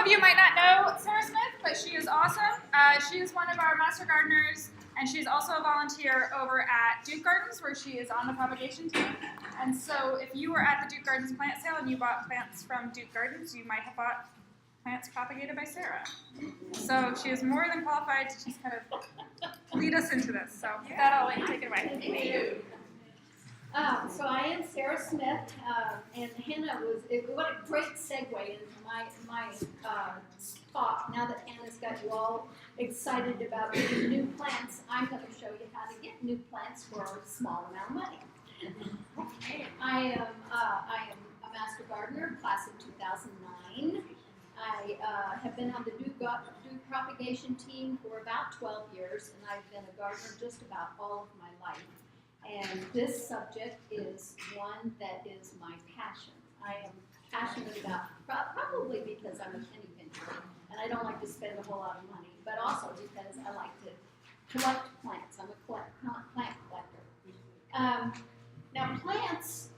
of you might not know Sarah Smith, but she is awesome. She is one of our master gardeners, and she's also a volunteer over at Duke Gardens, where she is on the propagation team. And so if you were at the Duke Gardens plant sale and you bought plants from Duke Gardens, you might have bought plants propagated by Sarah. So she is more than qualified to just kind of lead us into this. So with that, I'll let you take it away. Thank you. So I am Sarah Smith, and Hannah what a great segue into my talk. Now that Hannah's got you all excited about getting new plants, I'm going to show you how to get new plants for a small amount of money. I am a master gardener, class of 2009. I have been on the Duke propagation team for about 12 years, and I've been a gardener just about all of my life. And this subject is one that is my passion. I am passionate about, probably because I'm a penny pincher, and I don't like to spend a whole lot of money, but also because I like to collect plants. I'm a plant collector. Now, plants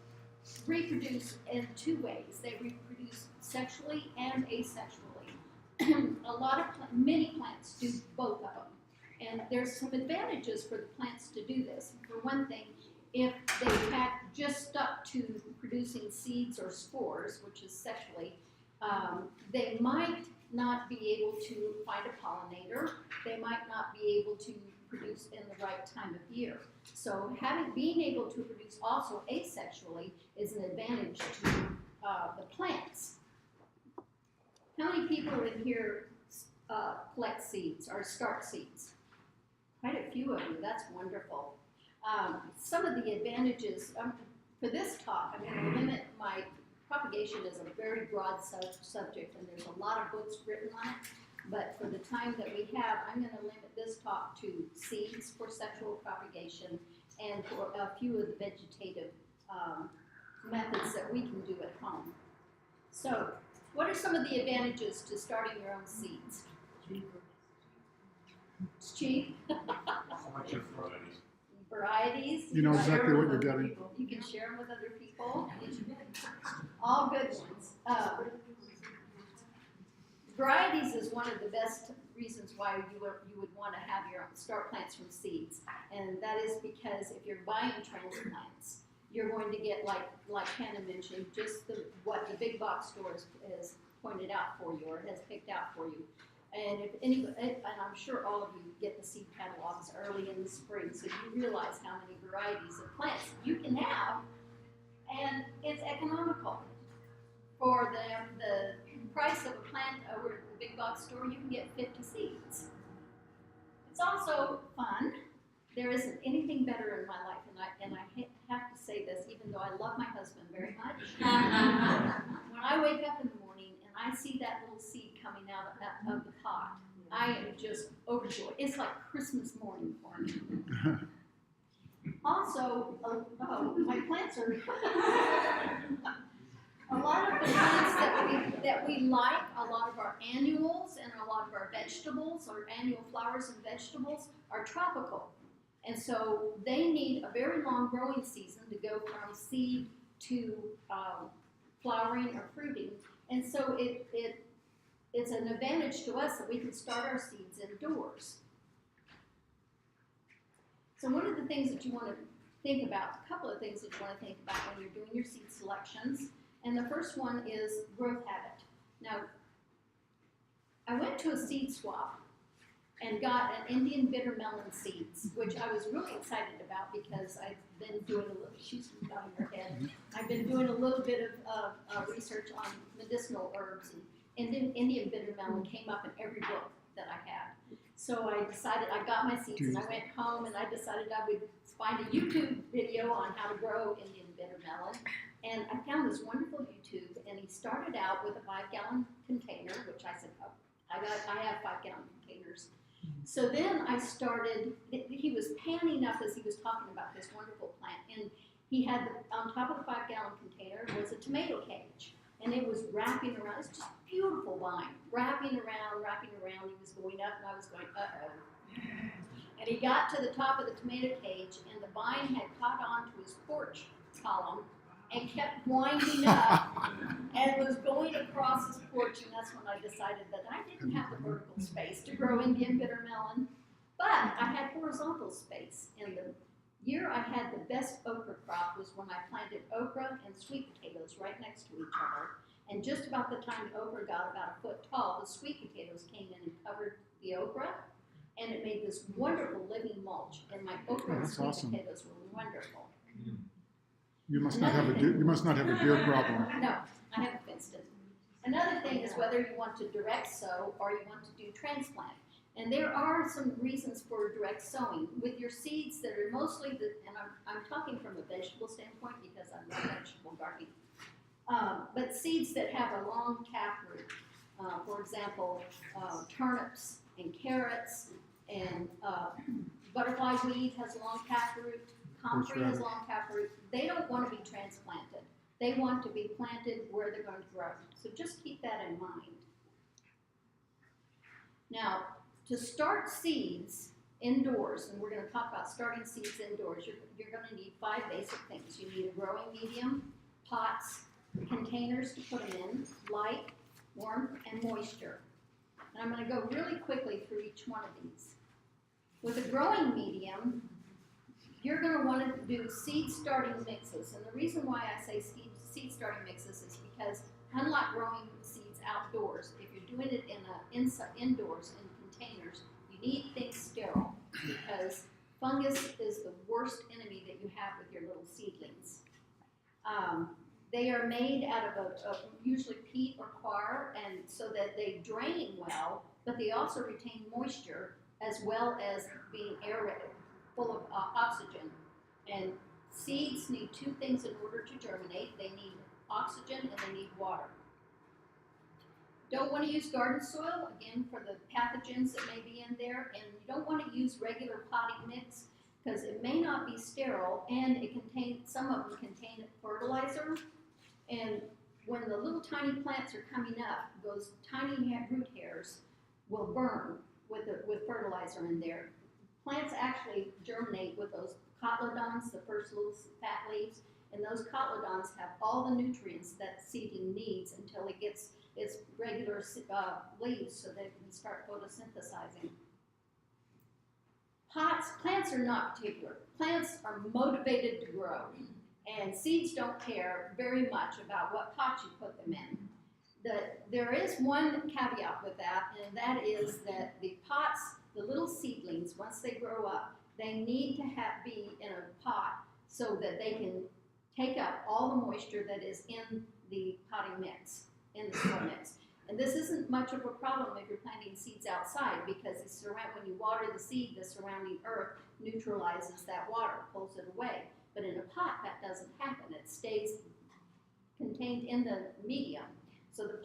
reproduce in two ways. They reproduce sexually and asexually. Many plants do both of them. And there's some advantages for the plants to do this. For one thing, if they had just stuck to producing seeds or spores, which is sexually, they might not be able to find a pollinator. They might not be able to produce in the right time of year. So being able to produce also asexually is an advantage to the plants. How many people in here collect seeds or start seeds? Quite a few of you. That's wonderful. Some of the advantages for this talk, I'm going to limit my propagation is a very broad subject, and there's a lot of books written on it. But for the time that we have, I'm going to limit this talk to seeds for sexual propagation and for a few of the vegetative methods that we can do at home. So, what are some of the advantages to starting your own seeds? It's cheap. Varieties. You know exactly what you're getting. You can share them with other people. All good ones. Varieties is one of the best reasons why you would want to have your own start plants from seeds, and that is because if you're buying transplants, you're going to get like Hannah mentioned, just what the big box store has pointed out for you or has picked out for you. And and I'm sure all of you get the seed catalogs early in the spring, so you realize how many varieties of plants you can have, and it's economical. For the price of a plant over at the big box store, you can get 50 seeds. It's also fun. There isn't anything better in my life, and I have to say this, even though I love my husband very much. When I wake up in the morning and I see that little seed coming out of the pot, I am just overjoyed. It's like Christmas morning for me. Also, my plants are. A lot of the plants that we like, a lot of our annuals and a lot of our vegetables, or annual flowers and vegetables, are tropical. And so they need a very long growing season to go from seed to flowering or fruiting. And so it's an advantage to us that we can start our seeds indoors. So one of the things that you want to think about, a couple of things that you want to think about when you're doing your seed selections. And the first one is growth habit. Now, I went to a seed swap and got an Indian bitter melon seeds, which I was really excited about because I've been doing a little, she's nodding her head, I've been doing a little bit of research on medicinal herbs, and Indian bitter melon came up in every book that I had. So I decided, I got my seeds and I went home and I decided I would find a YouTube video on how to grow Indian bitter melon. And I found this wonderful YouTube, and he started out with a 5-gallon container, which I said, oh, I have 5-gallon containers. So then I started, he was panning up as he was talking about this wonderful plant, and he had, on top of the 5-gallon container was a tomato cage, and it was wrapping around, it's just a beautiful vine, wrapping around, he was going up, and I was going, uh-oh. And he got to the top of the tomato cage, and the vine had caught on to his porch column, and kept winding up and was going across his porch, and that's when I decided that I didn't have the vertical space to grow Indian bitter melon, but I had horizontal space. And the year I had the best okra crop was when I planted okra and sweet potatoes right next to each other. And just about the time the okra got about a foot tall, the sweet potatoes came in and covered the okra, and it made this wonderful living mulch. And my okra and sweet potatoes were wonderful. You must not have a deer problem. No, I haven't fenced it. Another thing is whether you want to direct sow or you want to do transplant. And there are some reasons for direct sowing. With your seeds that are mostly, and I'm talking from a vegetable standpoint because I love vegetable gardening. But seeds that have a long taproot, for example, turnips and carrots and butterfly weed has a long taproot, comfrey has a long taproot. They don't want to be transplanted. They want to be planted where they're going to grow. So just keep that in mind. Now, to start seeds indoors, and we're going to talk about starting seeds indoors, you're going to need 5 basic things. You need a growing medium, pots, containers to put them in, light, warmth, and moisture. And I'm going to go really quickly through each one of these. With a growing medium, you're going to want to do seed starting mixes. And the reason why I say seed starting mixes is because unlike growing seeds outdoors, if you're doing it indoors in containers, you need things sterile because fungus is the worst enemy that you have with your little seedlings. They are made out of usually peat or coir, and so that they drain well, but they also retain moisture as well as being aerated, full of oxygen. And seeds need 2 things in order to germinate. They need oxygen and they need water. Don't want to use garden soil, again, for the pathogens that may be in there, and you don't want to use regular potting mix because it may not be sterile, and some of them contain fertilizer. And when the little tiny plants are coming up, those tiny root hairs will burn with fertilizer in there. Plants actually germinate with those cotyledons, the first little fat leaves, and those cotyledons have all the nutrients that seedling needs until it gets its regular leaves so that it can start photosynthesizing. Plants are not particular. Plants are motivated to grow. And seeds don't care very much about what pot you put them in. There is one caveat with that, and that is that the pots, the little seedlings, once they grow up, they need to be in a pot so that they can take up all the moisture that is in the potting mix, in the soil mix. And this isn't much of a problem if you're planting seeds outside because when you water the seed, the surrounding earth neutralizes that water, pulls it away. But in a pot, that doesn't happen. It stays contained in the medium. So the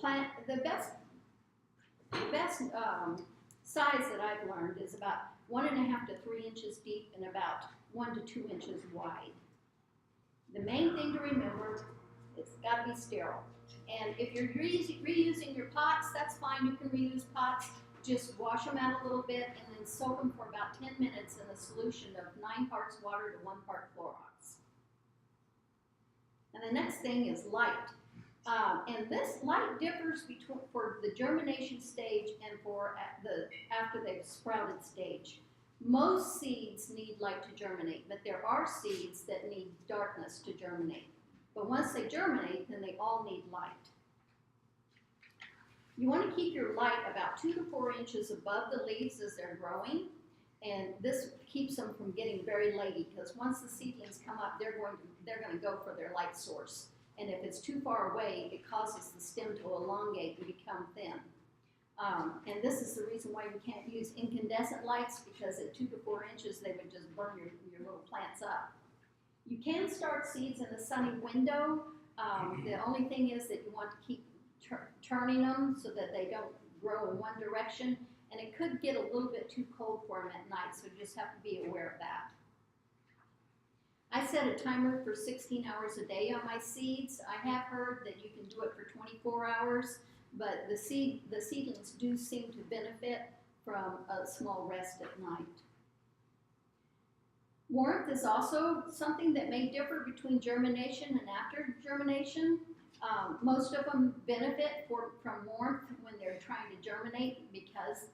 best size that I've learned is about 1.5 to 3 inches deep and about 1 to 2 inches wide. The main thing to remember, it's got to be sterile. And if you're reusing your pots, that's fine. You can reuse pots. Just wash them out a little bit and then soak them for about 10 minutes in a solution of 9 parts water to 1 part Clorox. And the next thing is light. And this light differs for the germination stage and for after they've sprouted stage. Most seeds need light to germinate, but there are seeds that need darkness to germinate. But once they germinate, then they all need light. You want to keep your light about 2 to 4 inches above the leaves as they're growing, and this keeps them from getting very leggy because once the seedlings come up, they're going to go for their light source. And if it's too far away, it causes the stem to elongate and become thin. And this is the reason why you can't use incandescent lights because at 2 to 4 inches, they would just burn your little plants up. You can start seeds in a sunny window. The only thing is that you want to keep turning them so that they don't grow in one direction. And it could get a little bit too cold for them at night, so you just have to be aware of that. I set a timer for 16 hours a day on my seeds. I have heard that you can do it for 24 hours, but the seedlings do seem to benefit from a small rest at night. Warmth is also something that may differ between germination and after germination. Most of them benefit from warmth when they're trying to germinate because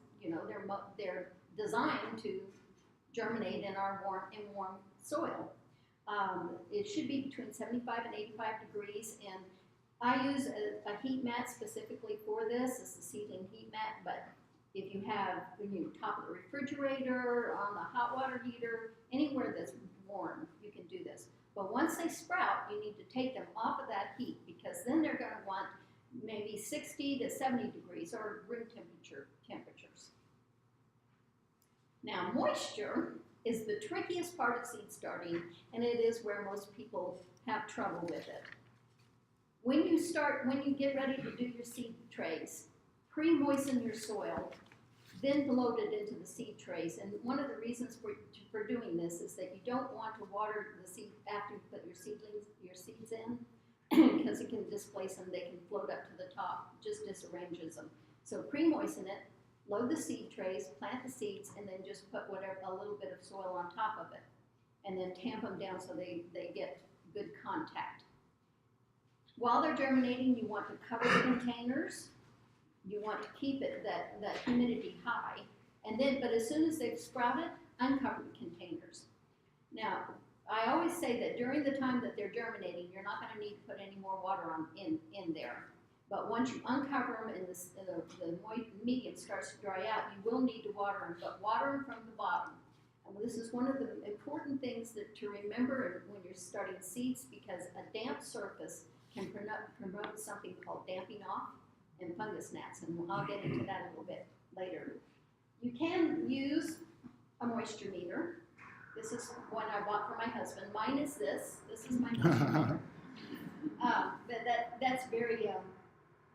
they're designed to germinate in warm soil. It should be between 75 and 85 degrees, and I use a heat mat specifically for this. It's a seedling heat mat, but if you have top of the refrigerator, on the hot water heater, anywhere that's warm, you can do this. But once they sprout, you need to take them off of that heat because then they're going to want maybe 60 to 70 degrees or room temperatures. Now, moisture is the trickiest part of seed starting, and it is where most people have trouble with it. When you get ready to do your seed trays, pre-moisten your soil, then load it into the seed trays. And one of the reasons for doing this is that you don't want to water the seed after you put your seeds in, because it can displace them. They can float up to the top, just disarranges them. So pre-moisten it, load the seed trays, plant the seeds, and then just put a little bit of soil on top of it. And then tamp them down so they get good contact. While they're germinating, you want to cover the containers. You want to keep that humidity high. But as soon as they've sprouted, uncover the containers. Now, I always say that during the time that they're germinating, you're not going to need to put any more water in there. But once you uncover them and the medium starts to dry out, you will need to water them, but water them from the bottom. And this is one of the important things to remember when you're starting seeds, because a damp surface can promote something called damping off and Fungusgnats, and I'll get into that a little bit later. You can use a moisture meter. This is one I bought for my husband. Mine is this. This is my moisture meter. That's very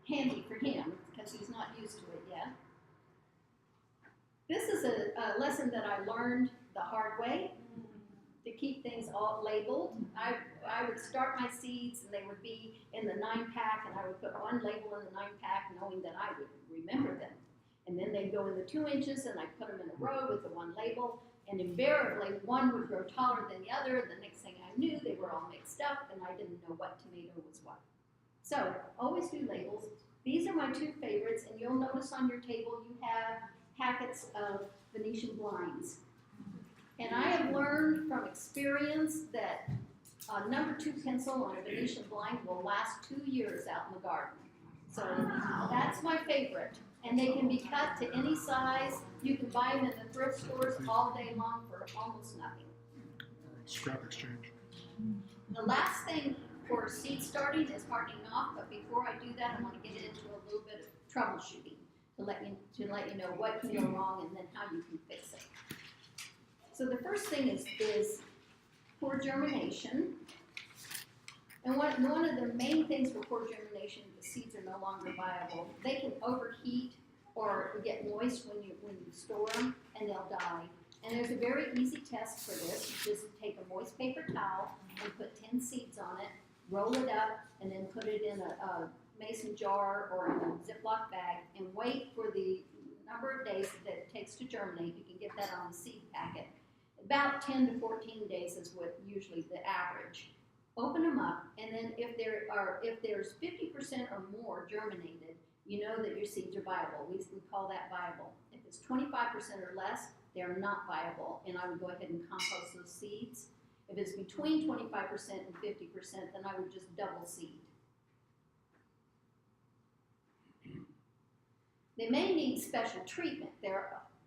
handy for him because he's not used to it yet. This is a lesson that I learned the hard way, to keep things all labeled. I would start my seeds and they would be in the 9-pack, and I would put one label in the 9-pack knowing that I would remember them. And then they'd go in the 2 inches and I'd put them in a row with the one label, and invariably one would grow taller than the other, and the next thing I knew they were all mixed up and I didn't know what tomato was what. So always do labels. These are my 2 favorites, and you'll notice on your table you have packets of Venetian blinds. And I have learned from experience that a number 2 pencil on a Venetian blind will last 2 years out in the garden. So that's my favorite. And they can be cut to any size. You can buy them in the thrift stores all day long for almost nothing. Scrap exchange. The last thing for seed starting is hardening off, but before I do that, I want to get into a little bit of troubleshooting to let you know what can go wrong and then how you can fix it. So the first thing is poor germination. And one of the main things for poor germination, the seeds are no longer viable. They can overheat or get moist when you store them, and they'll die. And there's a very easy test for this. You just take a moist paper towel and put 10 seeds on it, roll it up, and then put it in a mason jar or in a Ziploc bag, and wait for the number of days that it takes to germinate. You can get that on the seed packet. About 10 to 14 days is what usually the average. Open them up, and then if there's 50% or more germinated, you know that your seeds are viable. We call that viable. If it's 25% or less, they're not viable, and I would go ahead and compost those seeds. If it's between 25% and 50%, then I would just double seed. They may need special treatment.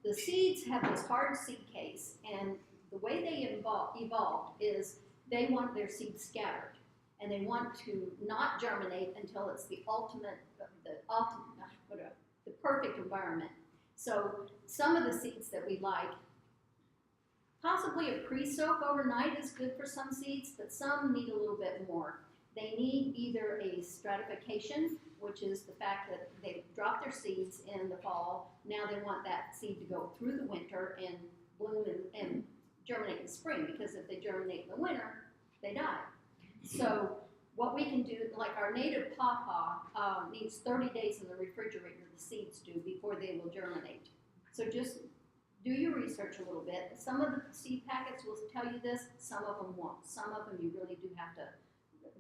The seeds have this hard seed case, and the way they evolved is they want their seeds scattered, and they want to not germinate until it's the perfect environment. So some of the seeds that we like, possibly a pre-soak overnight is good for some seeds, but some need a little bit more. They need either a stratification, which is the fact that they drop their seeds in the fall. Now they want that seed to go through the winter and bloom and germinate in the spring, because if they germinate in the winter, they die. So what we can do, like our native pawpaw needs 30 days in the refrigerator, the seeds do, before they will germinate. So just do your research a little bit. Some of the seed packets will tell you this, some of them won't. Some of them you really do have to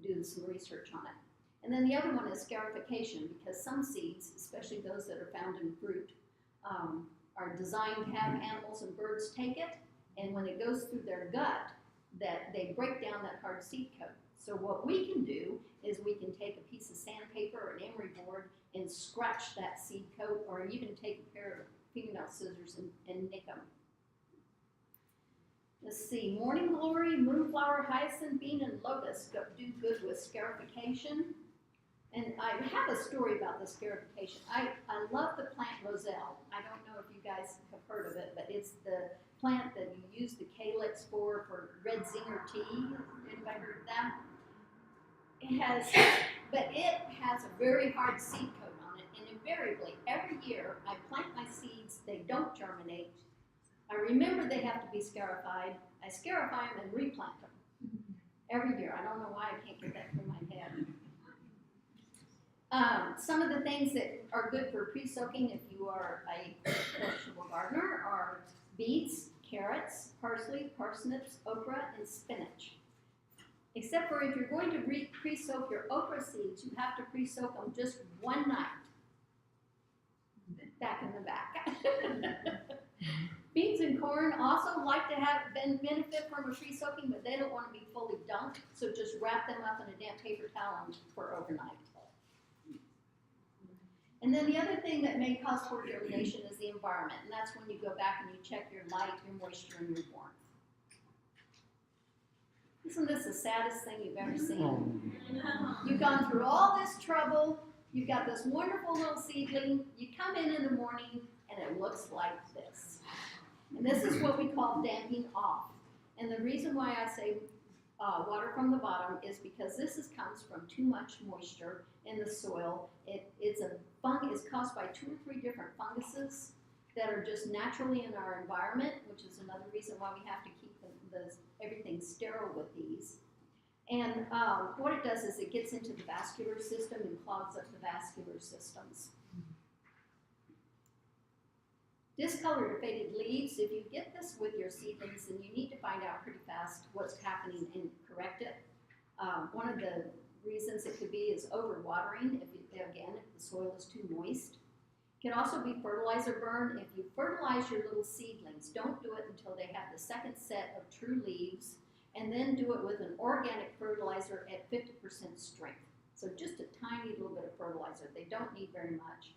do some research on it. And then the other one is scarification, because some seeds, especially those that are found in fruit, are designed to have animals and birds take it, and when it goes through their gut, that they break down that hard seed coat. So what we can do is we can take a piece of sandpaper or an emery board and scratch that seed coat, or even take a pair of fingernail scissors and nick them. Let's see, morning glory, moonflower, hyacinth bean, and locust do good with scarification. And I have a story about the scarification. I love the plant roselle. I don't know if you guys have heard of it, but it's the plant that you use the calyx for red zinger tea. Anybody heard of that? It has a very hard seed coat on it, and invariably, every year I plant my seeds, they don't germinate. I remember they have to be scarified. I scarify them and replant them every year. I don't know why I can't get that through my head. Some of the things that are good for pre-soaking if you are a vegetable gardener are beets, carrots, parsley, parsnips, okra, and spinach. Except for if you're going to pre-soak your okra seeds, you have to pre-soak them just one night. Back in the back. Beans and corn also like to benefit from a pre-soaking, but they don't want to be fully dunked, so just wrap them up in a damp paper towel for overnight. And then the other thing that may cause poor germination is the environment, and that's when you go back and you check your light, your moisture, and your warmth. Isn't this the saddest thing you've ever seen? You've gone through all this trouble, you've got this wonderful little seedling, you come in the morning, and it looks like this. And this is what we call damping off. And the reason why I say water from the bottom is because this comes from too much moisture in the soil. It's caused by 2 or 3 different funguses that are just naturally in our environment, which is another reason why we have to keep everything sterile with these. And what it does is it gets into the vascular system and clogs up the vascular systems. Discolored or faded leaves, if you get this with your seedlings, then you need to find out pretty fast what's happening and correct it. One of the reasons it could be is overwatering, if the soil is too moist. It can also be fertilizer burn. If you fertilize your little seedlings, don't do it until they have the second set of true leaves, and then do it with an organic fertilizer at 50% strength. So just a tiny little bit of fertilizer. They don't need very much.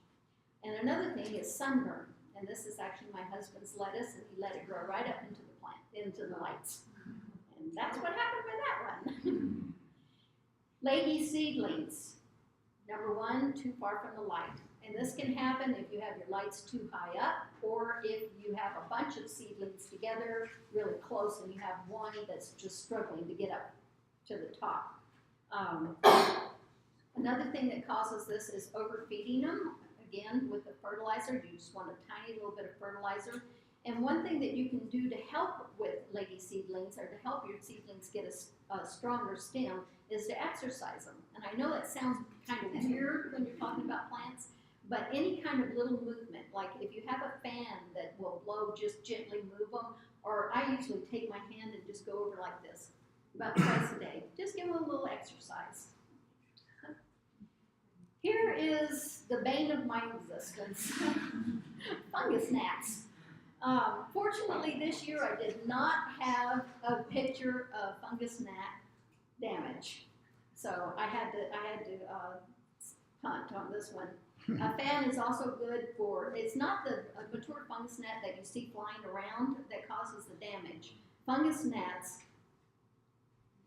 And another thing is sunburn. And this is actually my husband's lettuce, and he let it grow right up into the plant, into the lights. And that's what happened with that one. Leggy seedlings. Number 1, too far from the light. And this can happen if you have your lights too high up, or if you have a bunch of seedlings together really close and you have one that's just struggling to get up to the top. Another thing that causes this is overfeeding them. Again, with the fertilizer, you just want a tiny little bit of fertilizer. And one thing that you can do to help with leggy seedlings, or to help your seedlings get a stronger stem, is to exercise them. And I know that sounds kind of weird when you're talking about plants, but any kind of little movement, like if you have a fan that will blow, just gently move them, or I usually take my hand and just go over like this, about twice a day. Just give them a little exercise. Here is the bane of my existence, Fungusgnats. Fortunately, this year I did not have a picture of Fungusgnat damage, so I had to punt on this one. A fan is also good for, it's not the mature Fungusgnat that you see flying around that causes the damage. Fungusgnats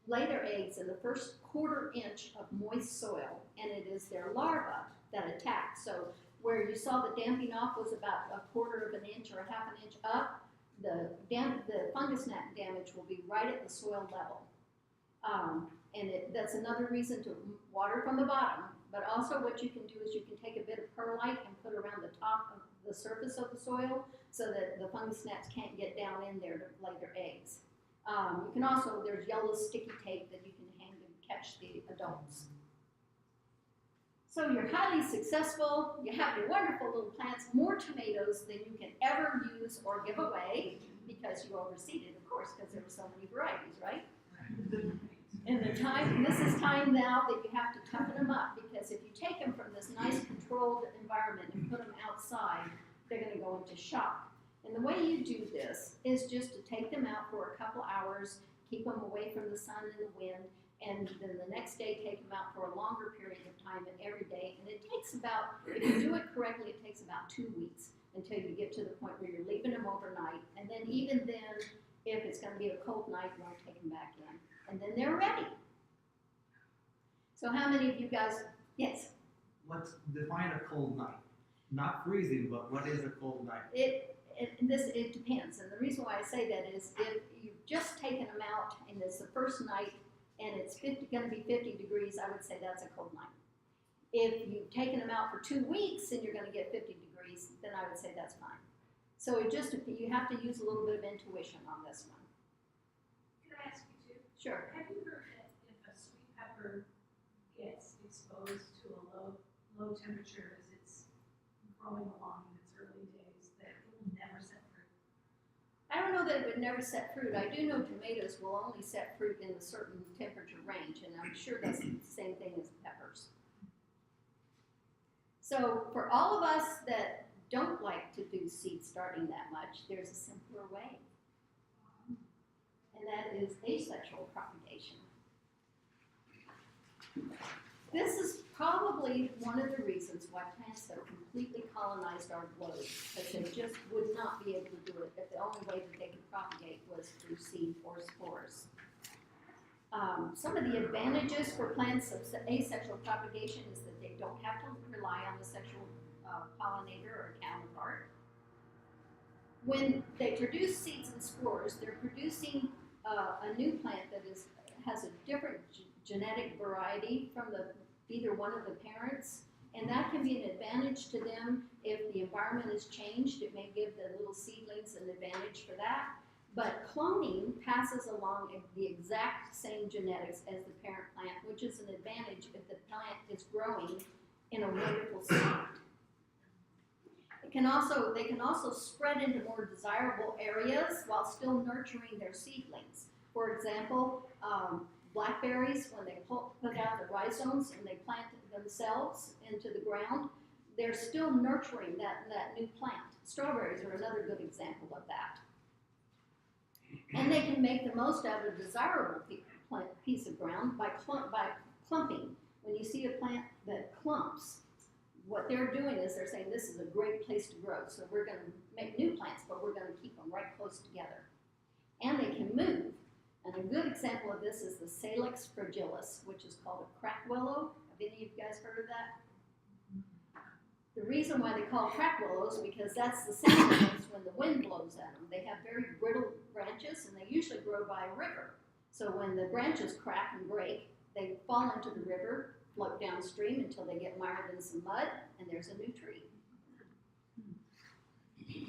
lay their eggs in the first quarter-inch of moist soil, and it is their larvae that attack. So where you saw the damping off was about a quarter of an inch or a half an inch up, the Fungusgnat damage will be right at the soil level. And that's another reason to water from the bottom, but also what you can do is you can take a bit of perlite and put around the top of the surface of the soil so that the Fungusgnats can't get down in there to lay their eggs. You can also, there's yellow sticky tape that you can hang to catch the adults. So you're highly successful, you have your wonderful little plants, more tomatoes than you can ever use or give away, because you overseeded, of course, because there were so many varieties, right? And this is time now that you have to toughen them up, because if you take them from this nice controlled environment and put them outside, they're going to go into shock. And the way you do this is just to take them out for a couple hours, keep them away from the sun and the wind, and then the next day take them out for a longer period of time and every day. And it takes about, if you do it correctly, it takes about 2 weeks until you get to the point where you're leaving them overnight. And then even then, if it's going to be a cold night, you want to take them back in. And then they're ready. So how many of you guys, yes? Let's define a cold night. Not freezing, but what is a cold night? It depends. And the reason why I say that is if you've just taken them out and it's the first night and it's going to be 50 degrees, I would say that's a cold night. If you've taken them out for 2 weeks and you're going to get 50 degrees, then I would say that's fine. So you have to use a little bit of intuition on this one. Can I ask you too? Sure. Have you heard that if a sweet pepper gets exposed to a low temperature as it's growing along in its early days, that it will never set fruit? I don't know that it would never set fruit. I do know tomatoes will only set fruit in a certain temperature range, and I'm sure that's the same thing as peppers. So for all of us that don't like to do seed starting that much, there's a simpler way. And that is asexual propagation. This is probably one of the reasons why plants have completely colonized our globe, because they just would not be able to do it if the only way that they could propagate was through seed or spores. Some of the advantages for plants of asexual propagation is that they don't have to rely on the sexual pollinator or counterpart. When they produce seeds and spores, they're producing a new plant that has a different genetic variety from either one of the parents, and that can be an advantage to them. If the environment is changed, it may give the little seedlings an advantage for that. But cloning passes along the exact same genetics as the parent plant, which is an advantage if the plant is growing in a wonderful state. They can also spread into more desirable areas while still nurturing their seedlings. For example, blackberries, when they put out the rhizomes and they plant themselves into the ground, they're still nurturing that new plant. Strawberries are another good example of that. And they can make the most out of a desirable piece of ground by clumping. When you see a plant that clumps, what they're doing is they're saying this is a great place to grow. So we're going to make new plants, but we're going to keep them right close together. And they can move. And a good example of this is the Salix fragilis, which is called a crack willow. Have any of you guys heard of that? The reason why they call crack willows is because that's the sound it makes when the wind blows at them. They have very brittle branches, and they usually grow by a river. So when the branches crack and break, they fall into the river, float downstream until they get mired in some mud, and there's a new tree.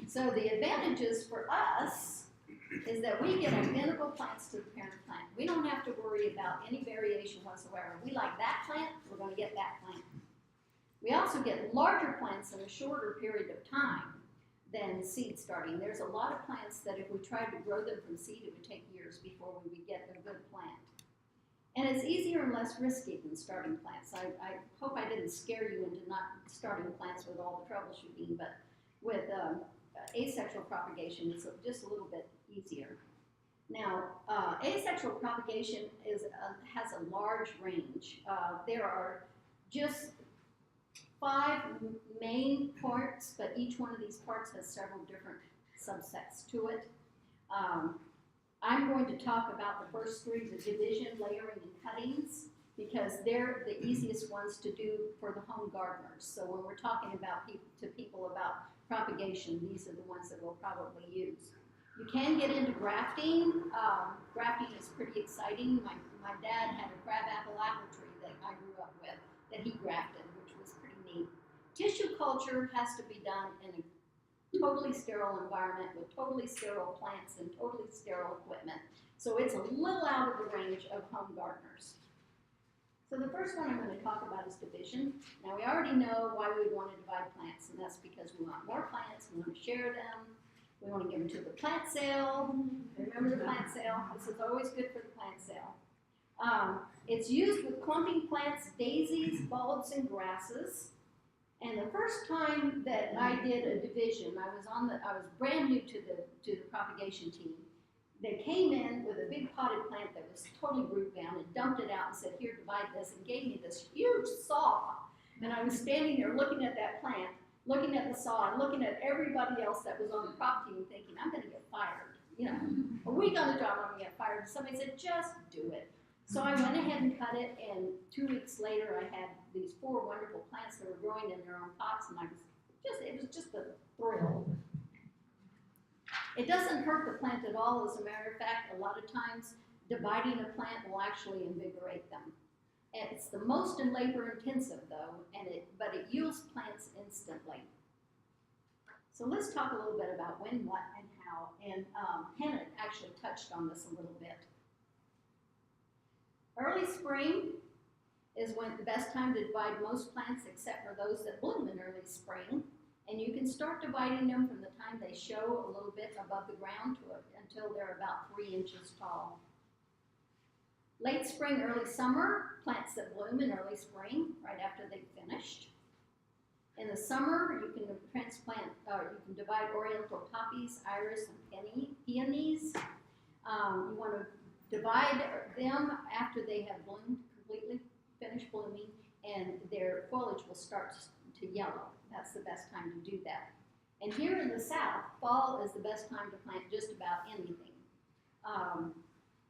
So the advantages for us is that we get identical plants to the parent plant. We don't have to worry about any variation whatsoever. We like that plant, we're going to get that plant. We also get larger plants in a shorter period of time than seed starting. There's a lot of plants that if we tried to grow them from seed, it would take years before we would get a good plant. And it's easier and less risky than starting plants. I hope I didn't scare you into not starting plants with all the troubleshooting, but with asexual propagation, it's just a little bit easier. Now, asexual propagation has a large range. There are just 5 main parts, but each one of these parts has several different subsets to it. I'm going to talk about the first 3, the division, layering, and cuttings, because they're the easiest ones to do for the home gardeners. So when we're talking about people about propagation, these are the ones that we'll probably use. You can get into grafting. Grafting is pretty exciting. My dad had a crabapple apple tree that I grew up with that he grafted, which was pretty neat. Tissue culture has to be done in a totally sterile environment with totally sterile plants and totally sterile equipment. So it's a little out of the range of home gardeners. So the first one I'm going to talk about is division. Now we already know why we want to divide plants, and that's because we want more plants, we want to share them, we want to give them to the plant sale. Remember the plant sale? This is always good for the plant sale. It's used with clumping plants, daisies, bulbs, and grasses. And the first time that I did a division, I was brand new to the propagation team. They came in with a big potted plant that was totally root bound and dumped it out and said, "Here, divide this," and gave me this huge saw. And I was standing there looking at that plant, looking at the saw, and looking at everybody else that was on the prop team, thinking, "I'm going to get fired." You know, a week on the job, I'm going to get fired. And somebody said, "Just do it." So I went ahead and cut it, and 2 weeks later, I had these 4 wonderful plants that were growing in their own pots, and it was just a thrill. It doesn't hurt the plant at all. As a matter of fact, a lot of times dividing a plant will actually invigorate them. And it's the most labor intensive though, but it yields plants instantly. So let's talk a little bit about when, what, and how. And Hannah actually touched on this a little bit. Early spring is when the best time to divide most plants, except for those that bloom in early spring. And you can start dividing them from the time they show a little bit above the ground until they're about 3 inches tall. Late spring, early summer, plants that bloom in early spring, right after they've finished. In the summer, you can transplant, you can divide oriental poppies, iris, and peonies. You want to divide them after they have bloomed, completely finished blooming, and their foliage will start to yellow. That's the best time to do that. And here in the South, fall is the best time to plant just about anything.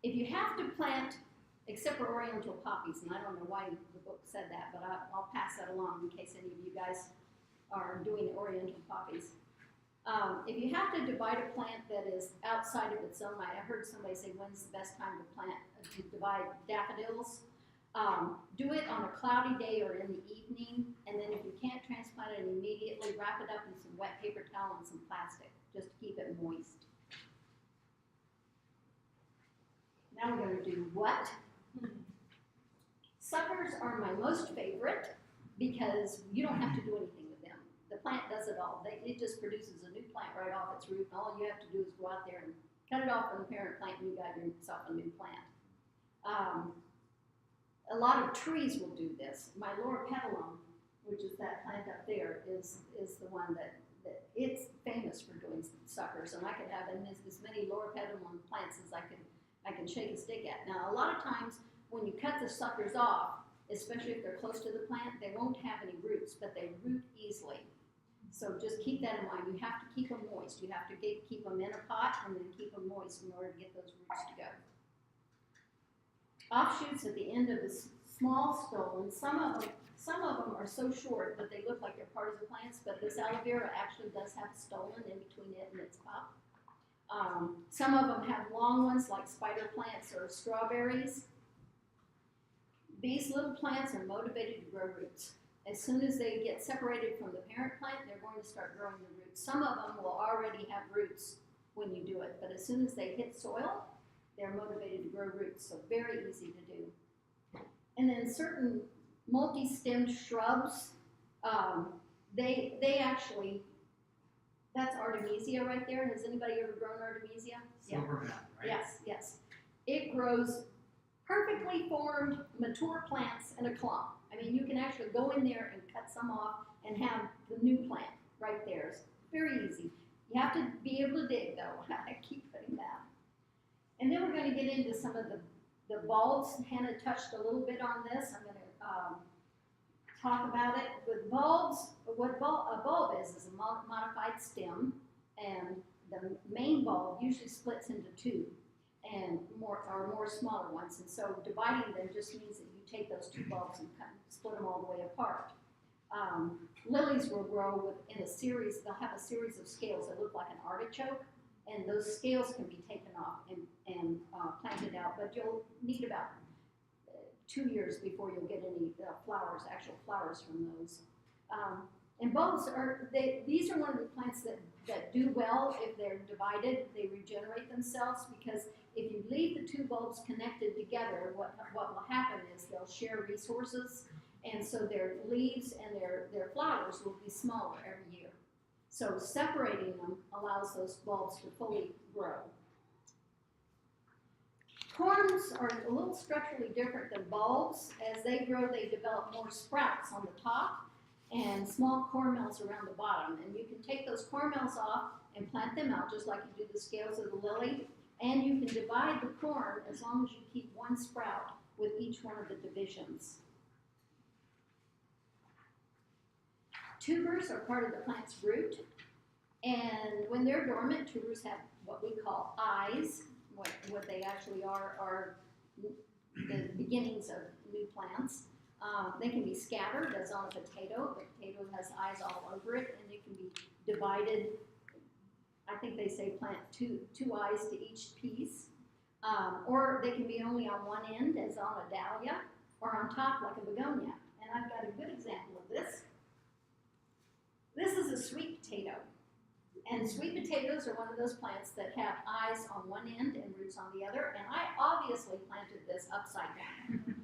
If you have to plant, except for oriental poppies, and I don't know why the book said that, but I'll pass that along in case any of you guys are doing oriental poppies. If you have to divide a plant that is outside of its own light, I heard somebody say, when's the best time to divide daffodils? Do it on a cloudy day or in the evening, and then if you can't transplant it immediately, wrap it up in some wet paper towel and some plastic, just to keep it moist. Now we're going to do what? Suckers are my most favorite because you don't have to do anything with them. The plant does it all. It just produces a new plant right off its root, and all you have to do is go out there and cut it off from the parent plant, and you got yourself a new plant. A lot of trees will do this. My loropetalum, which is that plant up there, is the one that it's famous for doing suckers, and I could have as many loropetalum plants as I can shake a stick at. Now, a lot of times when you cut the suckers off, especially if they're close to the plant, they won't have any roots, but they root easily. So just keep that in mind. You have to keep them moist. You have to keep them in a pot and then keep them moist in order to get those roots to go. Offshoots at the end of the small stolon. Some of them are so short that they look like they're part of the plants, but this aloe vera actually does have a stolon in between it and its top. Some of them have long ones like spider plants or strawberries. These little plants are motivated to grow roots. As soon as they get separated from the parent plant, they're going to start growing the roots. Some of them will already have roots when you do it, but as soon as they hit soil, they're motivated to grow roots, so very easy to do. And then certain multi-stemmed shrubs, they actually, that's Artemisia right there. Has anybody ever grown Artemisia? Silverman, right? Yes, yes. It grows perfectly formed, mature plants in a clump. I mean, you can actually go in there and cut some off and have the new plant right there. It's very easy. You have to be able to dig, though. I keep putting that. And then we're going to get into some of the bulbs. Hannah touched a little bit on this. I'm going to talk about it. With bulbs, what a bulb is a modified stem, and the main bulb usually splits into 2 and more smaller ones. And so dividing them just means that you take those 2 bulbs and split them all the way apart. Lilies will grow in a series. They'll have a series of scales that look like an artichoke. And those scales can be taken off and planted out, but you'll need about 2 years before you'll get any actual flowers from those. And bulbs these are one of the plants that do well if they're divided, they regenerate themselves, because if you leave the two bulbs connected together, what will happen is they'll share resources, and so their leaves and their flowers will be smaller every year. So separating them allows those bulbs to fully grow. Corms are a little structurally different than bulbs. As they grow, they develop more sprouts on the top and small cormels around the bottom. And you can take those cormels off and plant them out just like you do the scales of the lily. And you can divide the corm as long as you keep one sprout with each one of the divisions. Tubers are part of the plant's root. And when they're dormant, tubers have what we call eyes. What they actually are the beginnings of new plants. They can be scattered, as on a potato. The potato has eyes all over it, and it can be divided. I think they say plant two eyes to each piece. Or they can be only on one end, as on a dahlia, or on top like a begonia. And I've got a good example of this. This is a sweet potato. And sweet potatoes are one of those plants that have eyes on one end and roots on the other. And I obviously planted this upside down.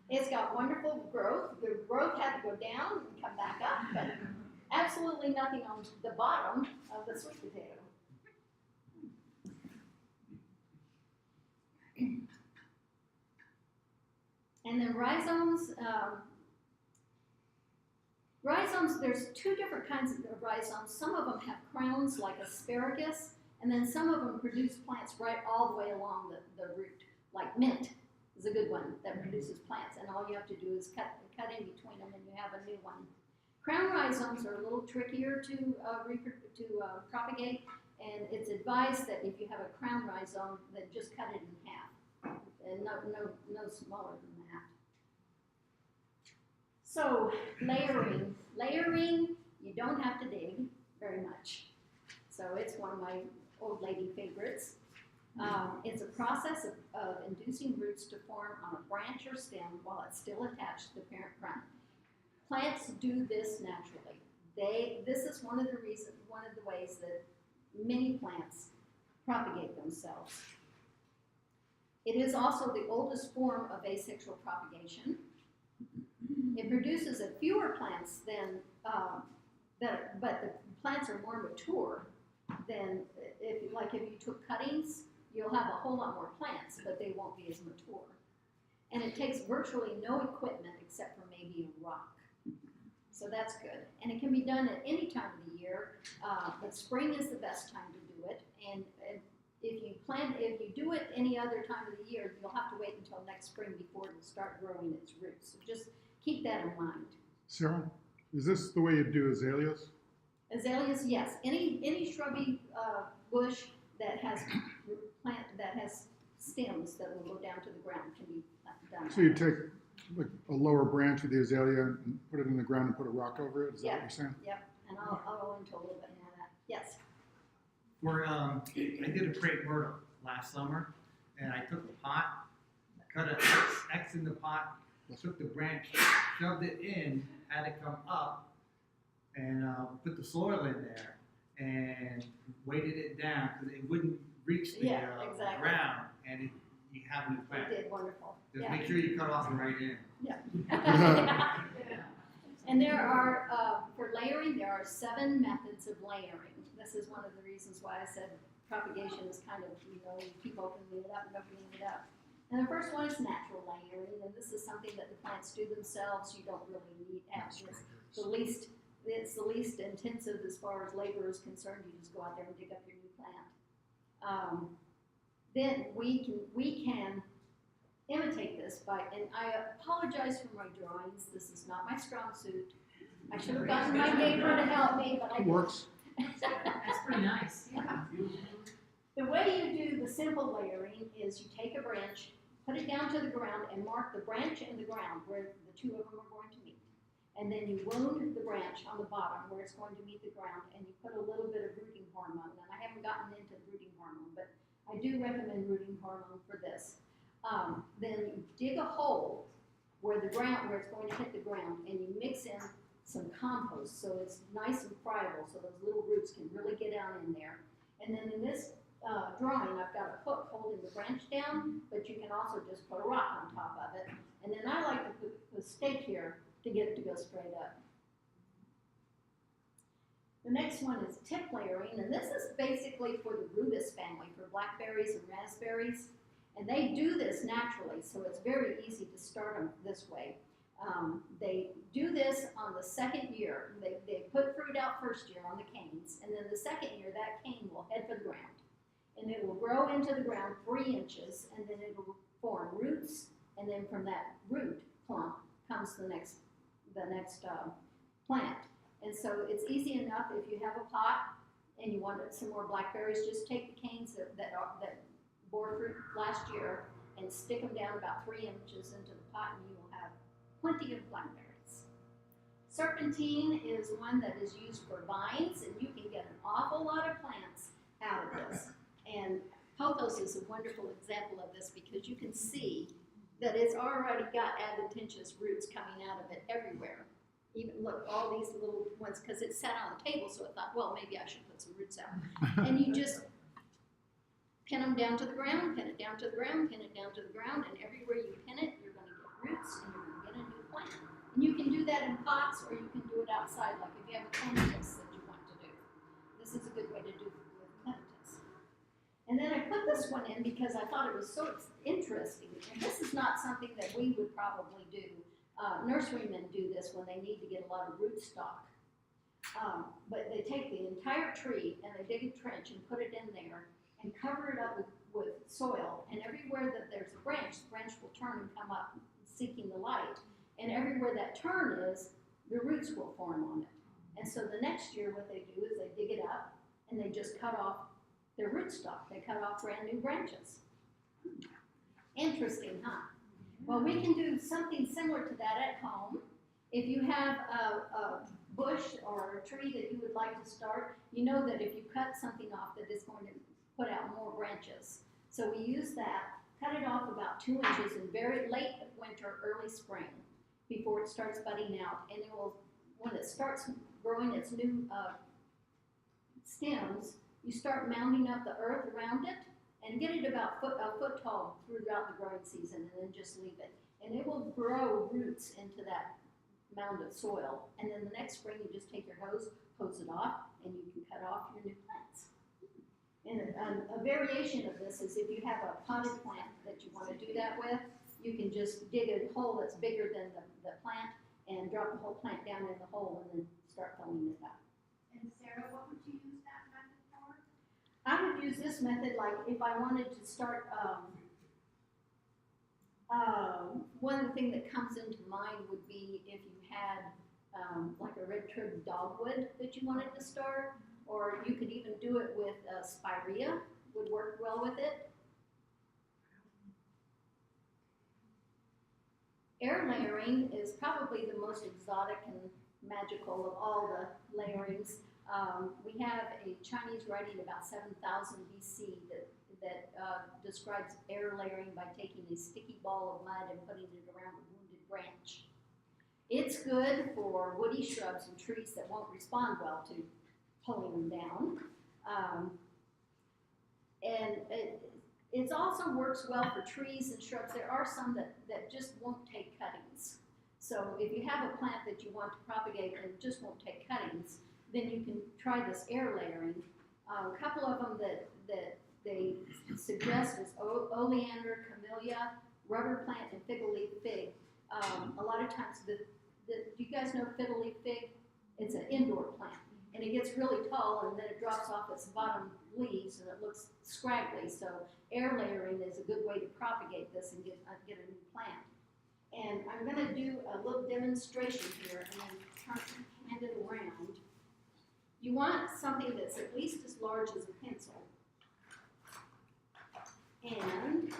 It's got wonderful growth. The growth had to go down and come back up, but absolutely nothing on the bottom of the sweet potato. And then rhizomes. Rhizomes, there's two different kinds of rhizomes. Some of them have crowns like asparagus, and then some of them produce plants right all the way along the root, like mint is a good one that produces plants, and all you have to do is cut in between them and you have a new one. Crown rhizomes are a little trickier to propagate, and it's advised that if you have a crown rhizome, then just cut it in half, and no smaller than that. So layering, you don't have to dig very much. So it's one of my old lady favorites. It's a process of inducing roots to form on a branch or stem while it's still attached to the parent plant. Plants do this naturally. This is one of the ways that many plants propagate themselves. It is also the oldest form of asexual propagation. It produces fewer plants than, but the plants are more mature than if you took cuttings, you'll have a whole lot more plants, but they won't be as mature. And it takes virtually no equipment except for maybe a rock. So that's good. And it can be done at any time of the year, but spring is the best time to do it. And if you do it any other time of the year, you'll have to wait until next spring before it will start growing its roots. So just keep that in mind. Sarah, is this the way you do azaleas? Azaleas, yes. Any shrubby bush that has stems that will go down to the ground can be done. So you take like a lower branch of the azalea and put it in the ground and put a rock over it? Is that what you're saying? Yep. And I'll go into a little bit more of that. Yes. I did a crepe myrtle last summer, and I took a pot, cut an X in the pot, took the branch, shoved it in, had it come up, and put the soil in there, and weighted it down because it wouldn't reach the exactly. ground, and you have a new plant. It did wonderful. Just make sure you cut off the right end. Yeah. And there are, for layering, there are 7 methods of layering. This is one of the reasons why I said propagation is kind of, you keep opening it up and opening it up. And the first one is natural layering, and this is something that the plants do themselves. You don't really need access. It's the least intensive as far as labor is concerned. You just go out there and dig up your new plant. Then we can imitate this and I apologize for my drawings. This is not my strong suit. I should have gotten my neighbor to help me, but I didn't. Works. That's pretty nice. Yeah. The way you do the simple layering is you take a branch, put it down to the ground, and mark the branch and the ground where the two of them are going to meet. And then you wound the branch on the bottom where it's going to meet the ground, and you put a little bit of rooting hormone. And I haven't gotten into rooting hormone, but I do recommend rooting hormone for this. Then you dig a hole where it's going to hit the ground, and you mix in some compost so it's nice and friable so those little roots can really get in there. And then in this drawing, I've got a hook holding the branch down, but you can also just put a rock on top of it. And then I like to put a stake here to get it to go straight up. The next one is tip layering, and this is basically for the rubus family, for blackberries and raspberries. And they do this naturally, so it's very easy to start them this way. They do this on the second year. They put fruit out first year on the canes, and then the second year that cane will head for the ground. And it will grow into the ground 3 inches, and then it will form roots, and then from that root clump comes the next plant. And so it's easy enough if you have a pot and you want some more blackberries, just take the canes that bore fruit last year and stick them down about 3 inches into the pot, and you will have plenty of blackberries. Serpentine is one that is used for vines, and you can get an awful lot of plants out of this. And pothos is a wonderful example of this because you can see that it's already got adventitious roots coming out of it everywhere. Even look, all these little ones, because it sat on the table, so I thought, well, maybe I should put some roots out. And you just pin them down to the ground, pin it down to the ground, pin it down to the ground, and everywhere you pin it, you're going to get roots and you're going to get a new plant. And you can do that in pots, or you can do it outside, like if you have a clematis that you want to do. This is a good way to do it with clematis. And then I put this one in because I thought it was so interesting. And this is not something that we would probably do. Nurserymen do this when they need to get a lot of rootstock. But they take the entire tree and they dig a trench and put it in there and cover it up with soil. And everywhere that there's a branch, the branch will turn and come up seeking the light. And everywhere that turn is, the roots will form on it. And so the next year what they do is they dig it up and they just cut off their rootstock. They cut off brand new branches. Interesting, huh? Well, we can do something similar to that at home. If you have a bush or a tree that you would like to start, you know that if you cut something off that it's going to put out more branches. So we use that, cut it off about 2 inches in very late winter, early spring, before it starts budding out. And it will, when it starts growing its new stems, you start mounding up the earth around it and get it about a foot tall throughout the growing season, and then just leave it. And it will grow roots into that mound of soil. And then the next spring, you just take your hose it off, and you can cut off your new plants. And a variation of this is if you have a potted plant that you want to do that with, you can just dig a hole that's bigger than the plant and drop the whole plant down in the hole and then start filling it up. And Sarah, what would you use that method for? I would use this method like if I wanted to start, one thing that comes into mind would be if you had like a red-trib dogwood that you wanted to start, or you could even do it with spirea, would work well with it. Air layering is probably the most exotic and magical of all the layerings. We have a Chinese writing about 7,000 BC that describes air layering by taking a sticky ball of mud and putting it around a wounded branch. It's good for woody shrubs and trees that won't respond well to pulling them down. And it also works well for trees and shrubs. There are some that just won't take cuttings. So if you have a plant that you want to propagate and just won't take cuttings, then you can try this air layering. A couple of them that they suggest is oleander, camellia, rubber plant, and fiddle leaf fig. A lot of times, do you guys know fiddle leaf fig? It's an indoor plant, and it gets really tall, and then it drops off its bottom leaves, and it looks scraggly. So air layering is a good way to propagate this and get a new plant. And I'm going to do a little demonstration here, and then hand it around. You want something that's at least as large as a pencil. And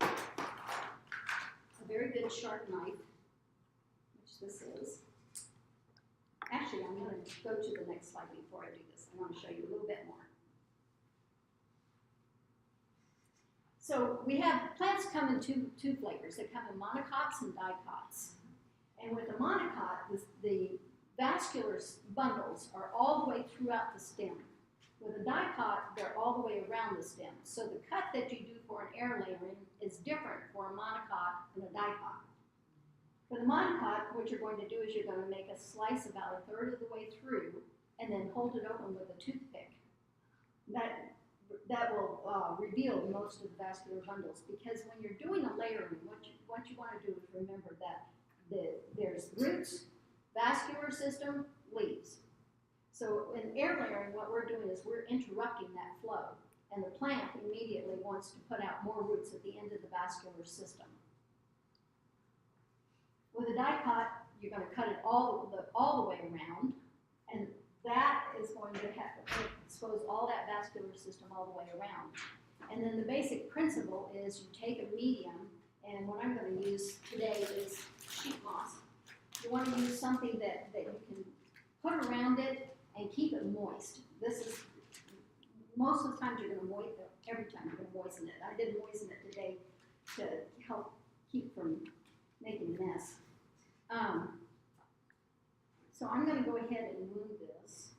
a very good sharp knife, which this is. Actually, I'm going to go to the next slide before I do this. I want to show you a little bit more. So we have plants come in two flavors. They come in monocots and dicots. And with the monocot, the vascular bundles are all the way throughout the stem. With a dipot, they're all the way around the stem. So the cut that you do for an air layering is different for a monocot and a dipot. For the monocot, what you're going to do is you're going to make a slice about a third of the way through and then hold it open with a toothpick. That will reveal most of the vascular bundles, because when you're doing a layering, what you want to do is remember that there's roots, vascular system, leaves. So in air layering, what we're doing is we're interrupting that flow, and the plant immediately wants to put out more roots at the end of the vascular system. With a dipot, you're going to cut it all the way around, and that is going to expose all that vascular system all the way around. And then the basic principle is you take a medium, and what I'm going to use today is sheet moss. You want to use something that you can put around it and keep it moist. This is, most of the time you're going to moisten it, every time you're going to moisten it. I did moisten it today to help keep from making a mess. So I'm going to go ahead and move this.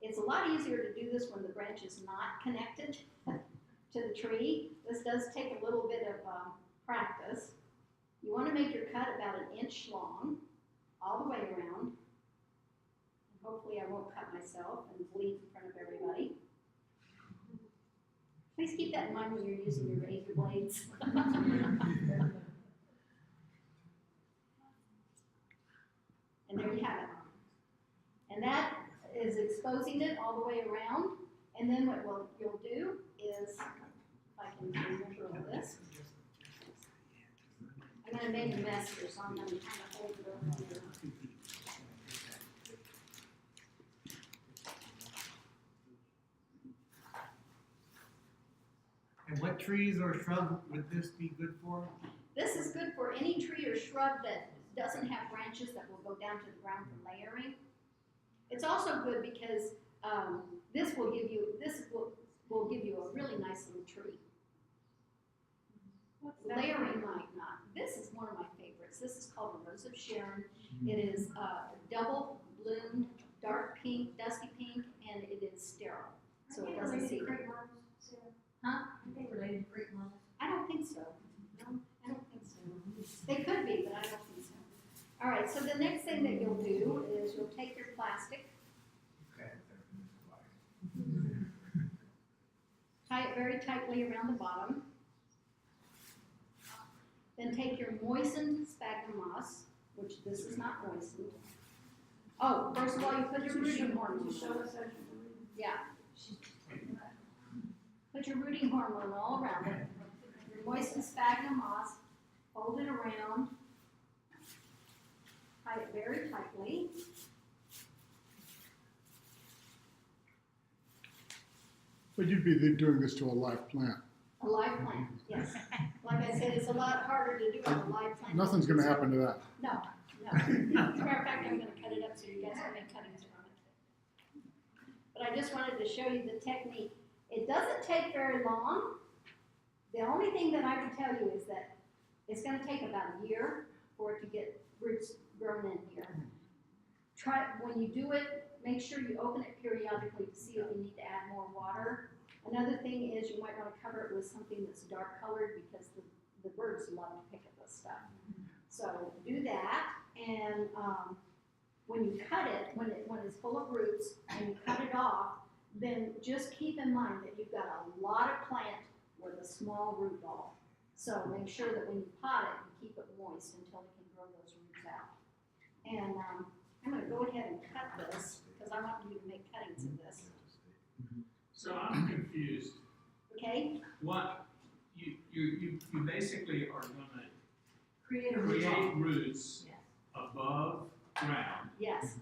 It's a lot easier to do this when the branch is not connected to the tree. This does take a little bit of practice. You want to make your cut about 1 inch long, all the way around. And hopefully I won't cut myself and bleed in front of everybody. Please keep that in mind when you're using your razor blades. And there you have it. And that is exposing it all the way around. And then what you'll do is, if I can remember all this, I'm going to make a mess here, so I'm going to kind of hold it over here. And what trees or shrub would this be good for? This is good for any tree or shrub that doesn't have branches that will go down to the ground for layering. It's also good because this will give you a really nice little tree. Layering might not. This is one of my favorites. This is called a Rose of Sharon. It is double bloomed, dark pink, dusty pink, and it is sterile, so it doesn't see. Huh? I don't think so. No, I don't think so. They could be, but I don't think so. All right, so the next thing that you'll do is you'll take your plastic, tie it very tightly around the bottom, then take your moistened sphagnum moss, which this is not moistened. Oh, first of all, you put your rooting hormone on. Yeah. Put your rooting hormone all around it. Your moistened sphagnum moss, fold it around, tie it very tightly. But you'd be doing this to a live plant. A live plant, yes. Like I said, it's a lot harder to do on a live plant. Nothing's going to happen to that. No, no. As a matter of fact, I'm going to cut it up so you guys can make cuttings from it. But I just wanted to show you the technique. It doesn't take very long. The only thing that I would tell you is that it's going to take about a year for it to get roots grown in here. Try, when you do it, make sure you open it periodically to see if you need to add more water. Another thing is you might want to cover it with something that's dark colored because the birds love to pick at this stuff. So do that, and when you cut it, when it's full of roots and you cut it off, then just keep in mind that you've got a lot of plant with a small root ball. So make sure that when you pot it, you keep it moist until it can grow those roots out. And I'm going to go ahead and cut this because I want you to make cuttings of this. So I'm confused. Okay? What, you basically are gonna Create a create roots Yes. above ground, Yes.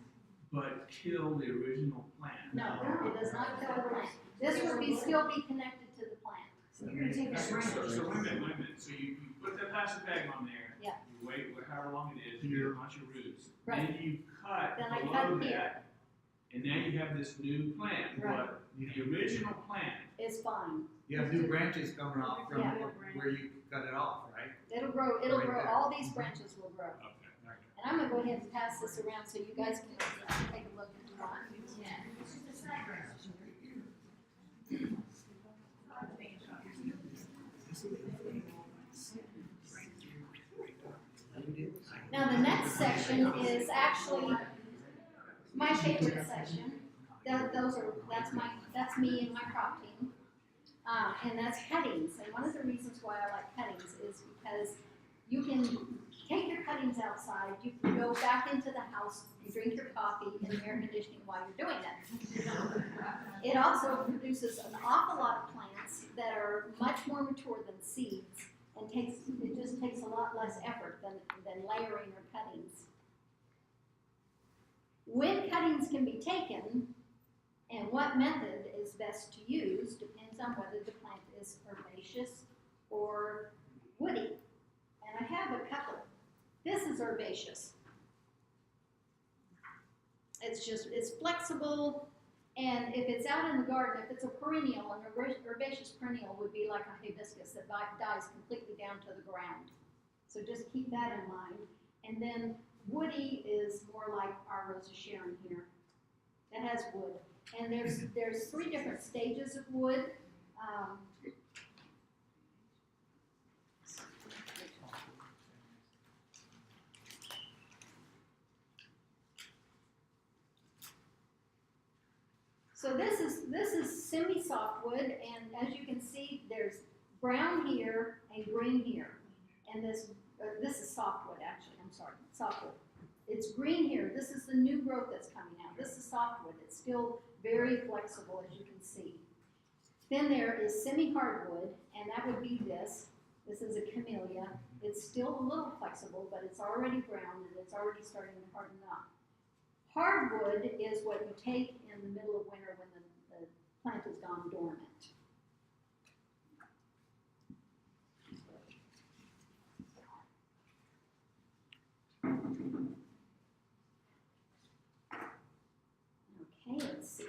but kill the original plant. No, it does not kill the plant. This would still be connected to the plant. So you're gonna take that So branch. wait a minute. So you put that plastic bag on there. Yeah. You wait however long it is, you get a bunch of roots. Right. Then you cut Then I below cut here. that, and now you have this new plant. Right. But the original plant, It's fine. You have new branches coming off from Yeah. where you cut it off, right? It'll grow, all these branches will grow. okay. And I'm gonna go ahead and pass this around so you guys can take a look if you want. Now the next section is actually my favorite section. That's me and my crop team. And that's cuttings. And one of the reasons why I like cuttings is because you can take your cuttings outside, you can go back into the house and drink your coffee in the air conditioning while you're doing it. It also produces an awful lot of plants that are much more mature than seeds, and it just takes a lot less effort than layering or cuttings. When cuttings can be taken and what method is best to use depends on whether the plant is herbaceous or woody. And I have a couple. This is herbaceous. It's flexible, and if it's out in the garden, if it's a perennial, an herbaceous perennial would be like a hibiscus that dies completely down to the ground. So just keep that in mind. And then woody is more like our Rosa Sharon here. That has wood. And there's 3 different stages of wood. So this is semi-soft wood, and as you can see, there's brown here and green here. And this is softwood, actually. I'm sorry, softwood. It's green here. This is the new growth that's coming out. This is softwood. It's still very flexible, as you can see. Then there is semi-hardwood, and that would be this. This is a camellia. It's still a little flexible, but it's already brown, and it's already starting to harden up. Hardwood is what you take in the middle of winter when the plant has gone dormant. Okay, let's see.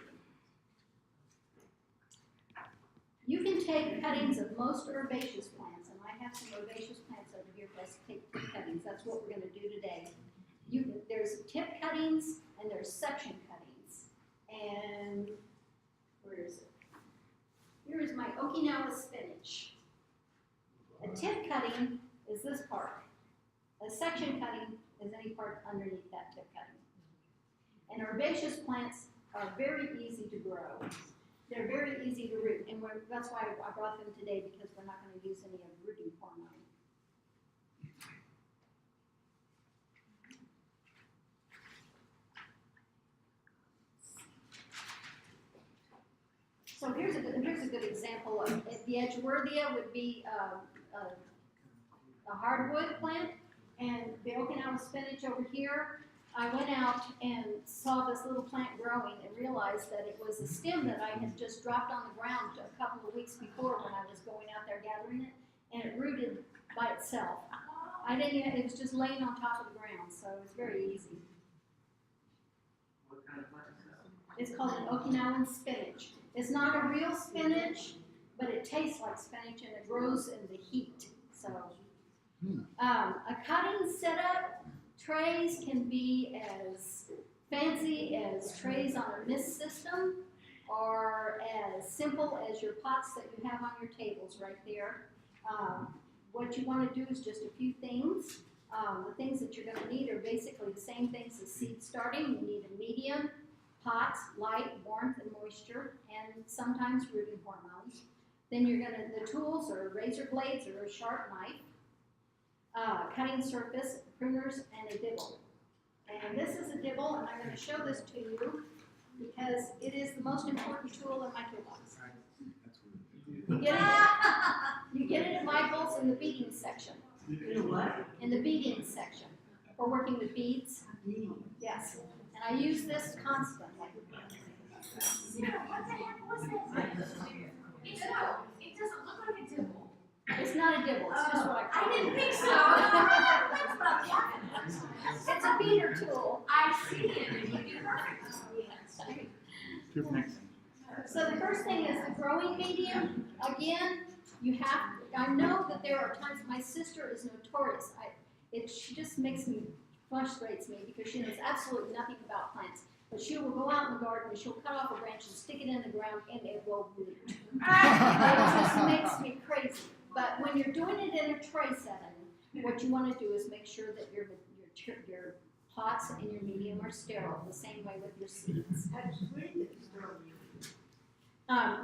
You can take cuttings of most herbaceous plants, and I have some herbaceous plants over here for us to take cuttings. That's what we're going to do today. There's tip cuttings and there's section cuttings. And where is it? Here is my Okinawa spinach. A tip cutting is this part. A section cutting is any part underneath that tip cutting. And herbaceous plants are very easy to grow. They're very easy to root, and that's why I brought them today, because we're not going to use any of the rooting hormone. So here's a good example of it. The Edgeworthia would be a hardwood plant, and the Okinawa spinach over here. I went out and saw this little plant growing and realized that it was a stem that I had just dropped on the ground a couple of weeks before when I was going out there gathering it, and it rooted by itself. It was just laying on top of the ground, so it was very easy. What kind of plant is that? It's called an Okinawan spinach. It's not a real spinach, but it tastes like spinach, and it grows in the heat. So, a cutting setup, trays can be as fancy as trays on a mist system, or as simple as your pots that you have on your tables right there. What you want to do is just a few things. The things that you're going to need are basically the same things as seed starting. You need a medium, pots, light, warmth, and moisture, and sometimes rooting hormones. Then the tools are razor blades or a sharp knife, cutting surface, pruners, and a dibble. And this is a dibble, and I'm going to show this to you because it is the most important tool in my toolbox. You get it at Michael's in the beading section. In what? In the beading section. For working with beads. Yes. And I use this constantly. Sarah, what the heck was that? It doesn't look like a dibble. It's not a dibble, it's just what I call I it. didn't think so. That's what I'm talking about. It's a beater tool. I see it, and you do perfect. So the first thing is the growing medium. Again, I know that there are times, my sister is notorious. She just makes me frustrates me because she knows absolutely nothing about plants. But she will go out in the garden and she'll cut off a branch and stick it in the ground and it will root. It just makes me crazy. But when you're doing it in a tray setting, what you want to do is make sure that your pots and your medium are sterile, the same way with your seeds.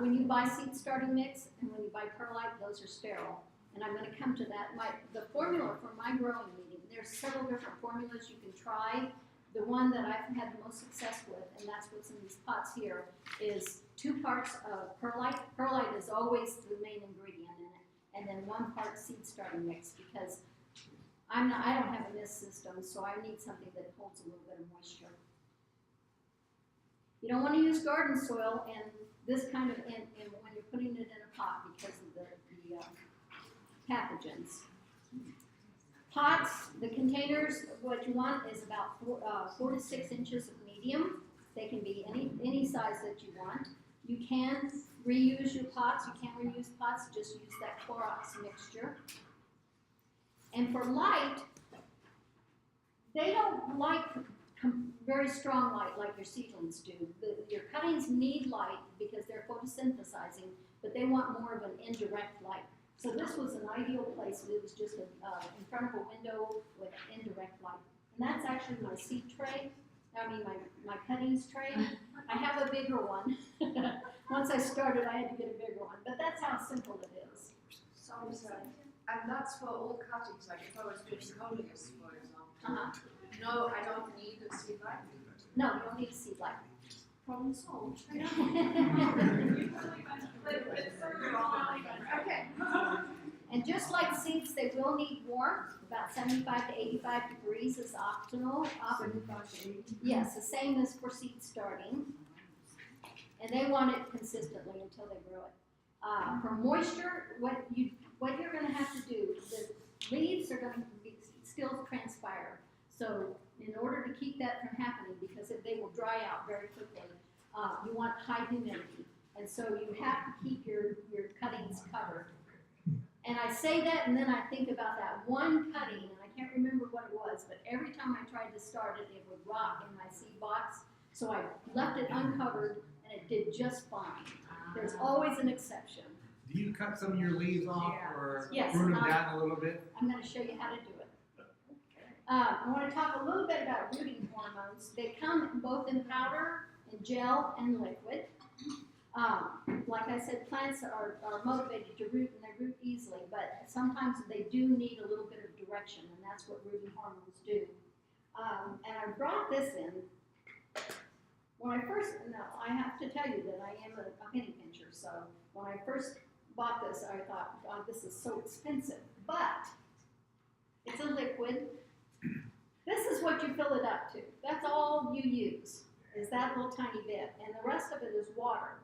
When you buy seed starting mix and when you buy perlite, those are sterile. And I'm going to come to that. The formula for my growing medium, there's several different formulas you can try. The one that I've had the most success with, and that's what's in these pots here, is 2 parts of perlite. Perlite is always the main ingredient in it, and then 1 part seed starting mix because I don't have a mist system, so I need something that holds a little bit of moisture. You don't want to use garden soil and this kind of when you're putting it in a pot because of the pathogens. Pots, the containers, what you want is about 4 to 6 inches of medium. They can be any size that you want. You can reuse your pots. You can't reuse pots, just use that Clorox mixture. And for light, they don't like very strong light like your seedlings do. Your cuttings need light because they're photosynthesizing, but they want more of an indirect light. So this was an ideal place. It was just in front of a window with indirect light. And that's actually my seed tray. My cuttings tray. I have a bigger one. Once I started, I had to get a bigger one. But that's how simple it is. So, and that's for all cuttings, like if I was doing coleus, for example. No, I don't need a seed light. No, you don't need a seed light. Problem solved. Okay. And just like seeds, they will need warmth. About 75 to 85 degrees is optional. Yes, the same as for seed starting. And they want it consistently until they grow it. For moisture, what you're going to have to do, the leaves are going to still transpire. So in order to keep that from happening, because they will dry out very quickly, you want high humidity. And so you have to keep your cuttings covered. And I say that, and then I think about that one cutting, and I can't remember what it was, but every time I tried to start it, it would rot in my seed box. So I left it uncovered, and it did just fine. There's always an exception. Do you cut some of your leaves off or Yes, prune them down a little bit? I'm going to show you how to do it. I want to talk a little bit about rooting hormones. They come both in powder, in gel, and liquid. Like I said, plants are motivated to root, and they root easily, but sometimes they do need a little bit of direction, and that's what rooting hormones do. And I brought this in. When I first, I have to tell you that I am a penny pincher, so when I first bought this, I thought, God, this is so expensive, but it's a liquid. This is what you fill it up to. That's all you use, is that little tiny bit, and the rest of it is water.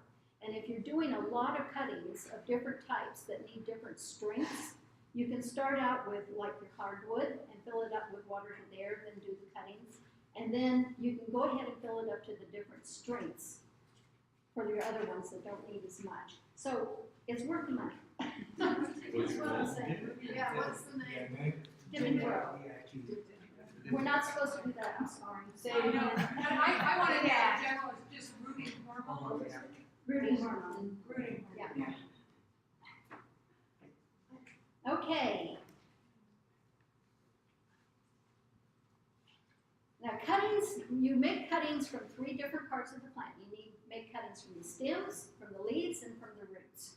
And if you're doing a lot of cuttings of different types that need different strengths, you can start out with like your hardwood and fill it up with water to there, then do the cuttings. And then you can go ahead and fill it up to the different strengths for your other ones that don't need as much. So it's worth the money. That's what I'm saying. Yeah, what's the name? Dip Grow. We're not supposed to do that, I'm sorry. I want to add, general, it's just rooting hormones. Rooting hormone. Rooting. Yeah. Okay. Now cuttings, you make cuttings from 3 different parts of the plant. You need to make cuttings from the stems, from the leaves, and from the roots.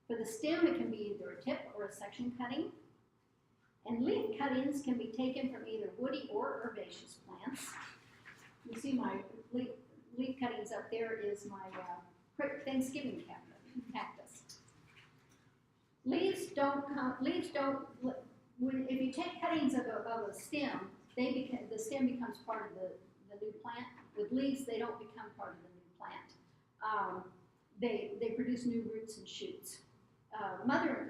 For the stem, it can be either a tip or a section cutting. And leaf cuttings can be taken from either woody or herbaceous plants. You see my leaf cuttings up there is my Thanksgiving cactus. Leaves don't, if you take cuttings of a stem, the stem becomes part of the new plant. With leaves, they don't become part of the new plant. They produce new roots and shoots.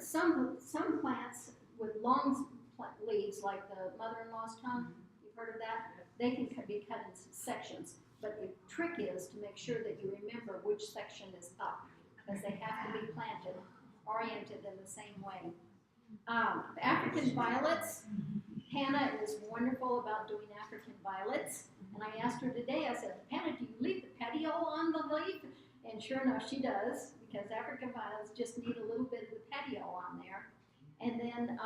Some plants with long leaves, like the mother-in-law's tongue, you've heard of that? They can be cut in sections. But the trick is to make sure that you remember which section is up, because they have to be oriented in the same way. African violets Hannah is wonderful about doing African violets. And I asked her today, I said, Hannah, do you leave the petiole on the leaf? And sure enough, she does, because African violets just need a little bit of the petiole on there. And then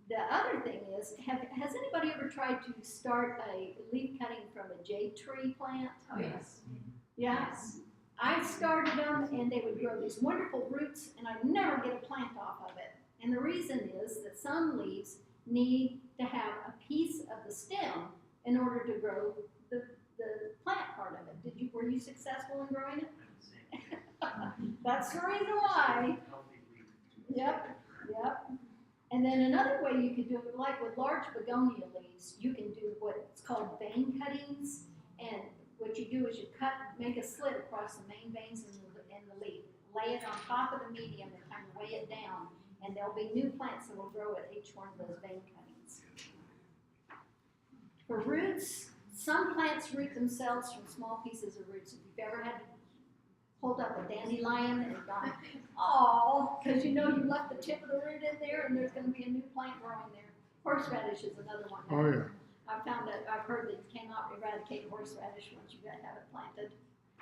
the other thing is, has anybody ever tried to start a leaf cutting from a jade tree plant? Oh, yes. Yeah. I started them and they would grow these wonderful roots and I'd never get a plant off of it. And the reason is that some leaves need to have a piece of the stem in order to grow the plant part of it. Were you successful in growing it? That's the reason why. Yep. And then another way you could do it, like with large begonia leaves, you can do what's called vein cuttings. And what you do is you make a slit across the main veins in the leaf, lay it on top of the medium and kind of weigh it down, and there'll be new plants that will grow at each one of those vein cuttings. For roots, some plants root themselves from small pieces of roots. If you've ever had to hold up a dandelion and gone, oh, because you know you left the tip of the root in there and there's going to be a new plant growing there. Horseradish is another one. Oh, yeah. I've heard that you cannot eradicate horseradish once you have it planted.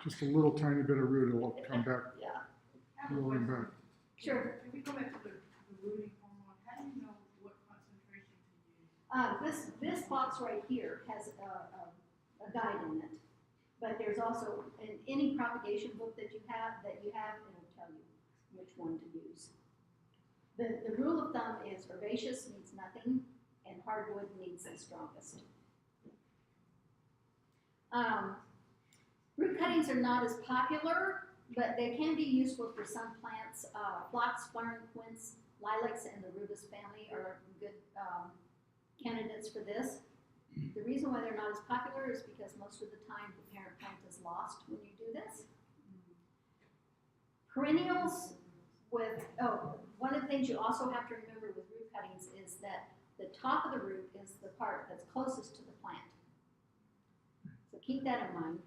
Just a little tiny bit of root, it'll come back, Yeah, rolling back. sure. If we go back to the rooting hormone, how do you know what concentration to use? This box right here has a guide in it, but there's also in any propagation book that you have, it'll tell you which one to use. The rule of thumb is herbaceous needs nothing, and hardwood needs the strongest. Root cuttings are not as popular, but they can be useful for some plants. Phlox, fern, quince, lilacs, and the rubus family are good candidates for this. The reason why they're not as popular is because most of the time the parent plant is lost when you do this. Perennials one of the things you also have to remember with root cuttings is that the top of the root is the part that's closest to the plant. So keep that in mind.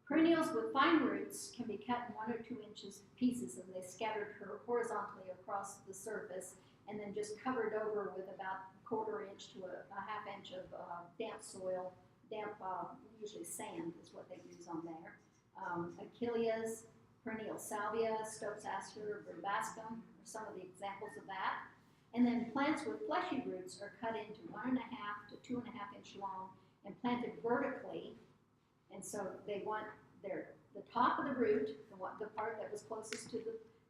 Perennials with fine roots can be cut in 1 or 2 inches pieces and they scattered horizontally across the surface and then just covered over with about 1/4 inch to a 1/2 inch of damp soil. Usually sand is what they use on there. Achilles, perennial salvia, Stokes aster, verbascum are some of the examples of that. And then plants with fleshy roots are cut into 1.5 to 2.5 inch long and planted vertically. And so they want the top of the root, the part that was closest to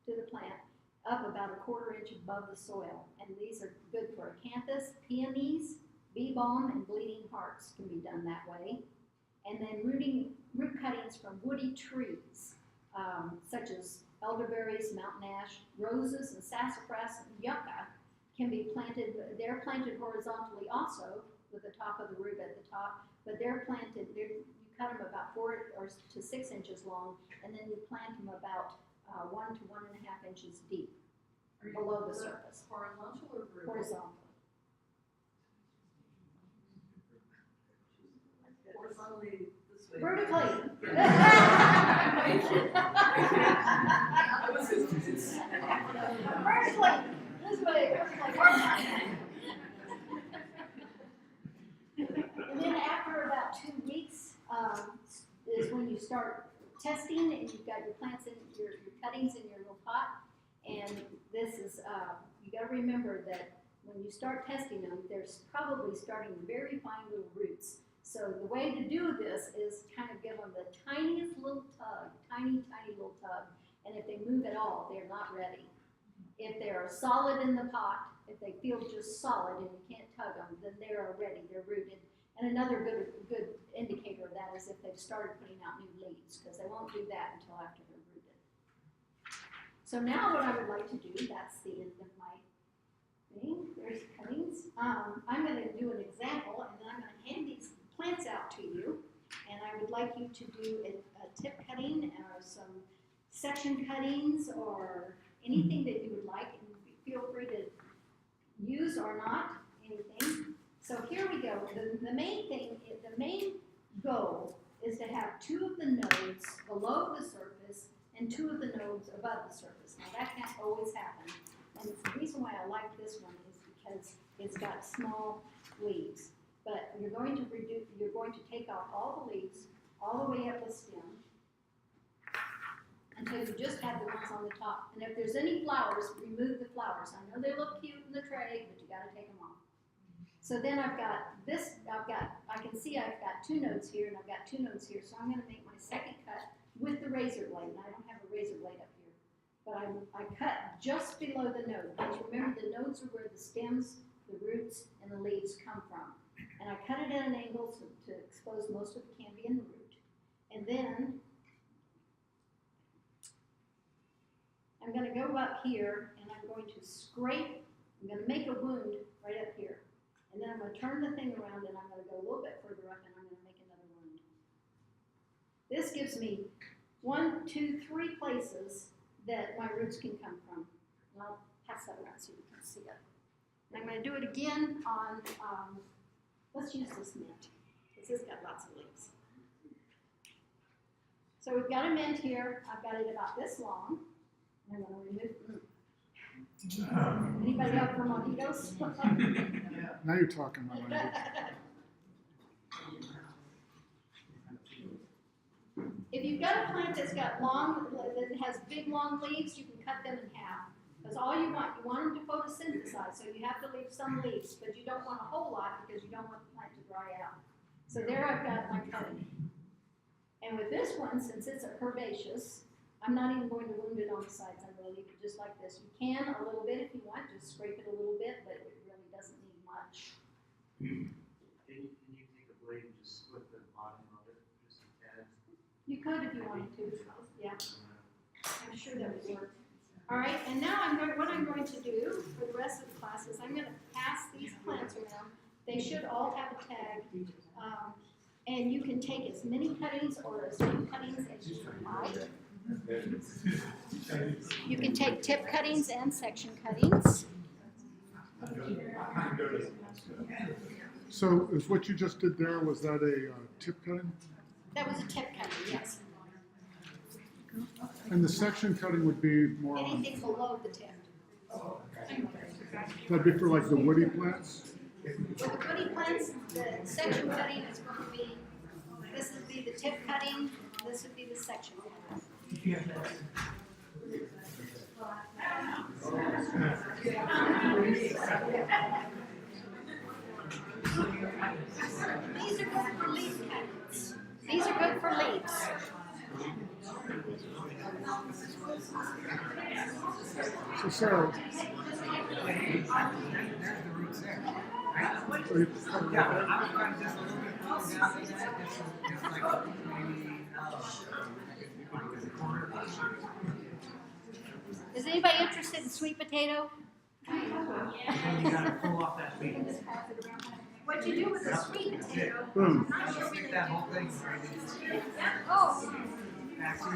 the plant, up about 1/4 inch above the soil. And these are good for acanthus, peonies, bee balm, and bleeding hearts can be done that way. And then root cuttings from woody trees, such as elderberries, mountain ash, roses, and sassafras, and yucca can be planted. They're planted horizontally also with the top of the root at the top, but you cut them about 4 to 6 inches long, and then you plant them about 1 to 1.5 inches deep below the surface. Horizontal or vertical? Horizontally. Horizontally this way. Vertically. Vertically. This way. Vertically. And then after about 2 weeks is when you start testing, and you've got your plants in your cuttings in your little pot. And this is you got to remember that when you start testing them, they're probably starting very fine little roots. So the way to do this is kind of give them the tiniest little tug, tiny little tug. And if they move at all, they're not ready. If they're solid in the pot, if they feel just solid and you can't tug them, then they're ready, they're rooted. And another good indicator of that is if they've started putting out new leaves, because they won't do that until after they're rooted. So now what I would like to do, that's the end of my thing. There's cuttings. I'm going to do an example, and then I'm going to hand these plants out to you. And I would like you to do a tip cutting or some section cuttings or anything that you would like. And feel free to use or not anything. So here we go. The main goal is to have 2 of the nodes below the surface and 2 of the nodes above the surface. Now that can't always happen. And the reason why I like this one is because it's got small leaves. But you're going to take off all the leaves, all the way up the stem, until you just have the ones on the top. And if there's any flowers, remove the flowers. I know they look cute in the tray, but you gotta take them off. So then I can see I've got 2 nodes here and I've got 2 nodes here, so I'm gonna make my second cut with the razor blade. And I don't have a razor blade up here, but I cut just below the node. Because remember, the nodes are where the stems, the roots, and the leaves come from. And I cut it at an angle to expose most of the candy in the root. And then I'm going to go up here and I'm going to scrape, I'm going to make a wound right up here. And then I'm going to turn the thing around and I'm going to go a little bit further up and I'm going to make another wound. This gives me 1, 2, 3 places that my roots can come from. And I'll pass that around so you can see it. And I'm going to do it again on, let's use this mint, because it's got lots of leaves. So we've got a mint here. I've got it about this long. I'm going to remove. Anybody out for mojitos? Now you're talking my language. If you've got a plant that's got that has big long leaves, you can cut them in half. Because all you want them to photosynthesize, so you have to leave some leaves, but you don't want a whole lot because you don't want the plant to dry out. So there I've got my cutting. And with this one, since it's a herbaceous, I'm not even going to wound it on the sides. I'm going to leave it just like this. You can a little bit if you want, just scrape it a little bit, but it really doesn't need much. Can you take a blade and just split the bottom of it, just a tad? You could if you wanted to. Yeah, I'm sure that would work. All right, and now what I'm going to do for the rest of the class is I'm going to pass these plants around. They should all have a tag. And you can take as many cuttings or as few cuttings as you like. You can take tip cuttings and section cuttings. So is what you just did there, was that a tip cutting? That was a tip cutting, yes. And the section cutting would be more on, Anything below the tip. that'd be for like the woody plants? With the woody plants, the section cutting is going to be, this would be the tip cutting, this would be the section cutting. These are good for leaf cuttings. These are good for leaves. So Sarah, There's the roots there. Yeah, I'm trying to just a little bit further down than that, just like maybe, Is anybody interested in sweet potato? then you gotta pull off that leaf. What you do with the sweet potato, boom. I'm not sure Stick that whole thing right in. Oh. Actually,